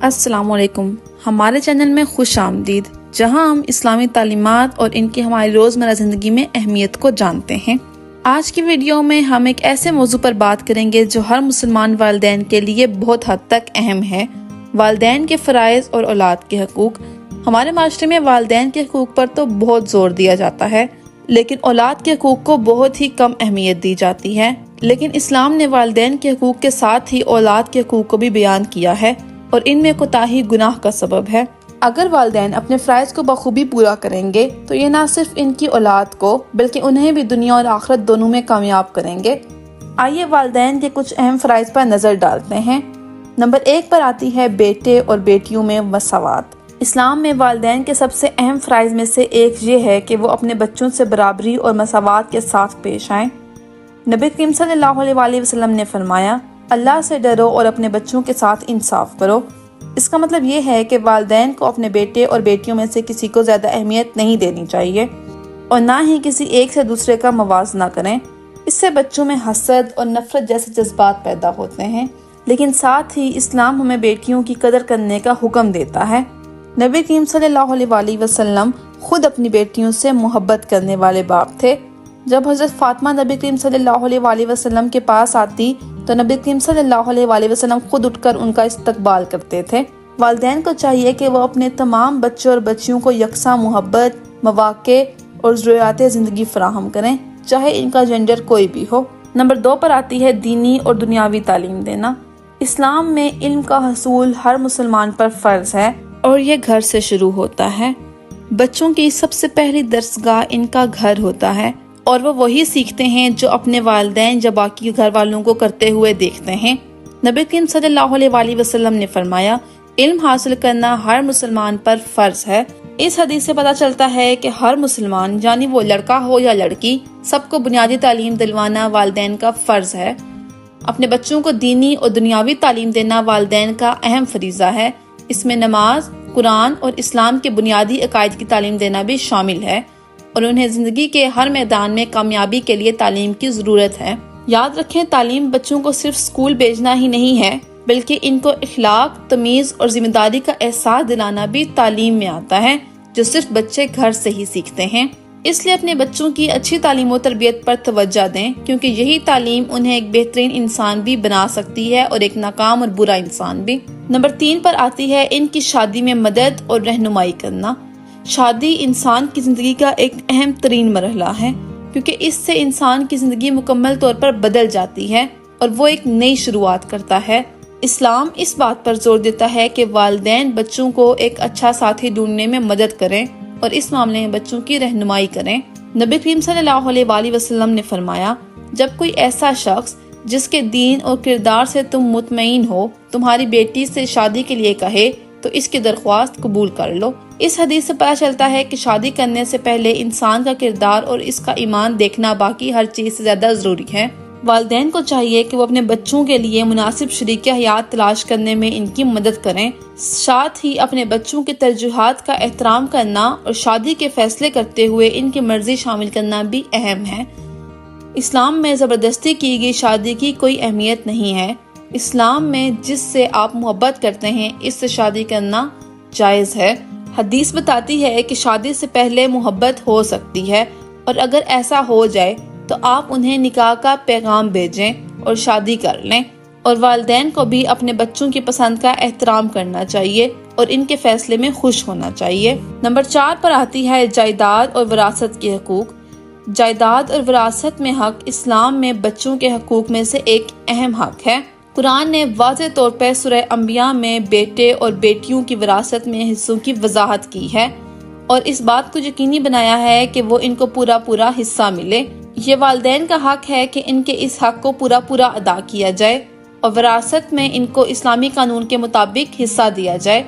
السلام علیکم، ہمارے چینل میں خوش آمدید، جہاں ہم اسلامی تعلیمات اور ان کی ہماری روزمرہ زندگی میں اہمیت کو جانتے ہیں۔ آج کی ویڈیو میں ہم ایک ایسے موضوع پر بات کریں گے جو ہر مسلمان والدین کے لیے بہت حد تک اہم ہے، والدین کے فرائض اور اولاد کے حقوق۔ ہمارے معاشرے میں والدین کے حقوق پر تو بہت زور دیا جاتا ہے، لیکن اولاد کے حقوق کو بہت ہی کم اہمیت دی جاتی ہے۔ لیکن اسلام نے والدین کے حقوق کے ساتھ ہی اولاد کے حقوق کو بھی بیان کیا ہے، اور ان میں کوتاہی گناہ کا سبب ہے۔ اگر والدین اپنے فرائض کو بخوبی پورا کریں گے تو یہ نہ صرف ان کی اولاد کو بلکہ انہیں بھی دنیا اور آخرت دونوں میں کامیاب کریں گے۔ آئیے والدین کے کچھ اہم فرائض پر نظر ڈالتے ہیں۔ نمبر 1 پر آتی ہے بیٹے اور بیٹیوں میں مساوات۔ اسلام میں والدین کے سب سے اہم فرائض میں سے ایک یہ ہے کہ وہ اپنے بچوں سے برابری اور مساوات کے ساتھ پیش آئیں۔ نبی کریم صلی اللہ علیہ وسلم نے فرمایا، اللہ سے ڈرو اور اپنے بچوں کے ساتھ انصاف کرو۔ اس کا مطلب یہ ہے کہ والدین کو اپنے بیٹے اور بیٹیوں میں سے کسی کو زیادہ اہمیت نہیں دینی چاہیے، اور نہ ہی کسی ایک سے دوسرے کا موازنہ کریں۔ اس سے بچوں میں حسد اور نفرت جیسے جذبات پیدا ہوتے ہیں۔ لیکن ساتھ ہی اسلام ہمیں بیٹیوں کی قدر کرنے کا حکم دیتا ہے۔ نبی کریم صلی اللہ علیہ وسلم خود اپنی بیٹیوں سے محبت کرنے والے باپ تھے۔ جب حضرت فاطمہ نبی کریم صلی اللہ علیہ وسلم کے پاس آتی تو نبی کریم صلی اللہ علیہ وسلم خود اٹھ کر ان کا استقبال کرتے تھے۔ والدین کو چاہیے کہ وہ اپنے تمام بچوں اور بچیوں کو یکساں محبت، مواقع اور ضروریات زندگی فراہم کریں، چاہے ان کا جنڈر کوئی بھی ہو۔ نمبر 2 پر آتی ہے دینی اور دنیاوی تعلیم دینا۔ اسلام میں علم کا حصول ہر مسلمان پر فرض ہے، اور یہ گھر سے شروع ہوتا ہے۔ بچوں کی سب سے پہلی درسگاہ ان کا گھر ہوتا ہے، اور وہ وہی سیکھتے ہیں جو اپنے والدین یا باقی گھر والوں کو کرتے ہوئے دیکھتے ہیں۔ نبی کریم صلی اللہ علیہ وسلم نے فرمایا، علم حاصل کرنا ہر مسلمان پر فرض ہے۔ اس حدیث سے پتہ چلتا ہے کہ ہر مسلمان، یعنی وہ لڑکا ہو یا لڑکی، سب کو بنیادی تعلیم دلوانا والدین کا فرض ہے۔ اپنے بچوں کو دینی اور دنیاوی تعلیم دینا والدین کا اہم فریضہ ہے۔ اس میں نماز، قرآن اور اسلام کے بنیادی عقائد کی تعلیم دینا بھی شامل ہے، اور انہیں زندگی کے ہر میدان میں کامیابی کے لیے تعلیم کی ضرورت ہے۔ یاد رکھیں، تعلیم بچوں کو صرف اسکول بھیجنا ہی نہیں ہے، بلکہ ان کو اخلاق، تمیز اور ذمہ داری کا احساس دلانا بھی تعلیم میں آتا ہے، جو صرف بچے گھر سے ہی سیکھتے ہیں۔ اس لیے اپنے بچوں کی اچھی تعلیم و تربیت پر توجہ دیں، کیونکہ یہی تعلیم انہیں ایک بہترین انسان بھی بنا سکتی ہے، اور ایک ناکام اور برا انسان بھی۔ نمبر 3 پر آتی ہے ان کی شادی میں مدد اور رہنمائی کرنا۔ شادی انسان کی زندگی کا ایک اہم ترین مرحلہ ہے، کیونکہ اس سے انسان کی زندگی مکمل طور پر بدل جاتی ہے، اور وہ ایک نئی شروعات کرتا ہے۔ اسلام اس بات پر زور دیتا ہے کہ والدین بچوں کو ایک اچھا ساتھی ڈھونڈنے میں مدد کریں، اور اس معاملے میں بچوں کی رہنمائی کریں۔ نبی کریم صلی اللہ علیہ وسلم نے فرمایا، جب کوئی ایسا شخص جس کے دین اور کردار سے تم مطمئن ہو تمہاری بیٹی سے شادی کے لیے کہے تو اس کی درخواست قبول کر لو۔ اس حدیث سے پتہ چلتا ہے کہ شادی کرنے سے پہلے انسان کا کردار اور اس کا ایمان دیکھنا باقی ہر چیز سے زیادہ ضروری ہے۔ والدین کو چاہیے کہ وہ اپنے بچوں کے لیے مناسب شریک حیات تلاش کرنے میں ان کی مدد کریں۔ ساتھ ہی اپنے بچوں کے ترجیحات کا احترام کرنا اور شادی کے فیصلے کرتے ہوئے ان کی مرضی شامل کرنا بھی اہم ہے۔ اسلام میں زبردستی کی گئی شادی کی کوئی اہمیت نہیں ہے۔ اسلام میں جس سے آپ محبت کرتے ہیں اس سے شادی کرنا جائز ہے۔ حدیث بتاتی ہے کہ شادی سے پہلے محبت ہو سکتی ہے، اور اگر ایسا ہو جائے تو آپ انہیں نکاح کا پیغام بھیجیں اور شادی کر لیں۔ اور والدین کو بھی اپنے بچوں کی پسند کا احترام کرنا چاہیے اور ان کے فیصلے میں خوش ہونا چاہیے۔ نمبر 4 پر آتی ہے جائیداد اور وراثت کے حقوق۔ جائیداد اور وراثت میں حق اسلام میں بچوں کے حقوق میں سے ایک اہم حق ہے۔ قرآن نے واضح طور پر سورہ انبیاء میں بیٹے اور بیٹیوں کی وراثت میں حصوں کی وضاحت کی ہے، اور اس بات کو یقینی بنایا ہے کہ وہ ان کو پورا حصہ ملے۔ یہ والدین کا حق ہے کہ ان کے اس حق کو پورا ادا کیا جائے، اور وراثت میں ان کو اسلامی قانون کے مطابق حصہ دیا جائے۔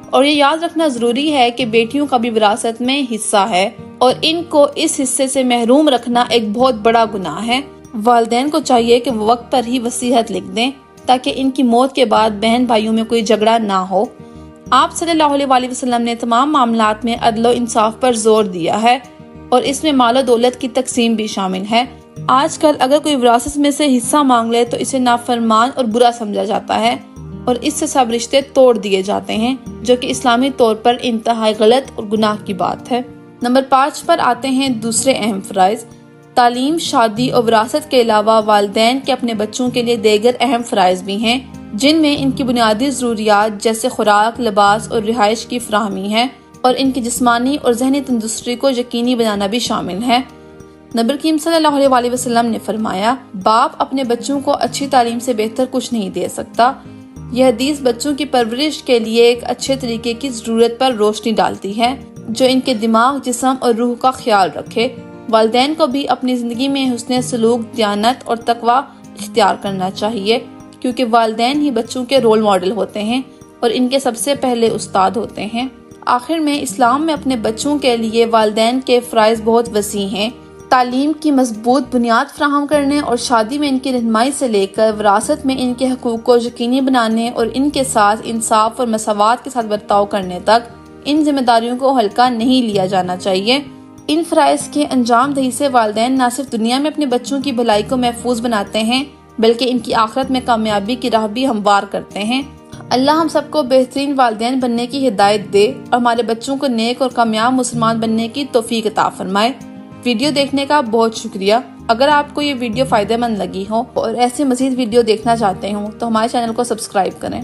اور یہ یاد رکھنا ضروری ہے کہ بیٹیوں کا بھی وراثت میں حصہ ہے، اور ان کو اس حصے سے محروم رکھنا ایک بہت بڑا گناہ ہے۔ والدین کو چاہیے کہ وہ وقت پر ہی وصیت لکھ دیں، تاکہ ان کی موت کے بعد بہن بھائیوں میں کوئی جھگڑا نہ ہو۔ آپ صلی اللہ علیہ وسلم نے تمام معاملات میں عدل و انصاف پر زور دیا ہے، اور اس میں مال و دولت کی تقسیم بھی شامل ہے۔ آج کل اگر کوئی وراثت میں سے حصہ مانگ لے تو اسے نافرمان اور برا سمجھا جاتا ہے، اور اس سے سب رشتے توڑ دیے جاتے ہیں، جو کہ اسلامی طور پر انتہائی غلط اور گناہ کی بات ہے۔ نمبر 5 پر آتے ہیں دوسرے اہم فرائض۔ تعلیم، شادی اور وراثت کے علاوہ والدین کے اپنے بچوں کے لیے دیگر اہم فرائض بھی ہیں، جن میں ان کی بنیادی ضروریات جیسے خوراک، لباس اور رہائش کی فراہمی ہے، اور ان کی جسمانی اور ذہنی تندرستی کو یقینی بنانا بھی شامل ہے۔ نبی کریم صلی اللہ علیہ وسلم نے فرمایا، باپ اپنے بچوں کو اچھی تعلیم سے بہتر کچھ نہیں دے سکتا۔ یہ حدیث بچوں کی پرورش کے لیے ایک اچھے طریقے کی ضرورت پر روشنی ڈالتی ہے، جو ان کے دماغ، جسم اور روح کا خیال رکھے۔ والدین کو بھی اپنی زندگی میں حسن سلوک، دیانت اور تقوی اختیار کرنا چاہیے، کیونکہ والدین ہی بچوں کے رول ماڈل ہوتے ہیں اور ان کے سب سے پہلے استاد ہوتے ہیں۔ آخر میں اسلام میں اپنے بچوں کے لیے والدین کے فرائض بہت وسیع ہیں۔ تعلیم کی مضبوط بنیاد فراہم کرنے اور شادی میں ان کی رہنمائی سے لے کر وراثت میں ان کے حقوق کو یقینی بنانے اور ان کے ساتھ انصاف اور مساوات کے ساتھ برتاؤ کرنے تک ان ذمہ داریوں کو ہلکا نہیں لیا جانا چاہیے۔ ان فرائض کے انجام دہی سے والدین نہ صرف دنیا میں اپنے بچوں کی بھلائی کو محفوظ بناتے ہیں، بلکہ ان کی آخرت میں کامیابی کی راہ بھی ہموار کرتے ہیں۔ اللہ ہم سب کو بہترین والدین بننے کی ہدایت دے اور ہمارے بچوں کو نیک اور کامیاب مسلمان بننے کی توفیق عطا فرمائے۔ ویڈیو دیکھنے کا بہت شکریہ۔ اگر آپ کو یہ ویڈیو فائدہ مند لگی ہو اور ایسے مزید ویڈیو دیکھنا چاہتے ہوں تو ہمارے چینل کو سبسکرائب کریں۔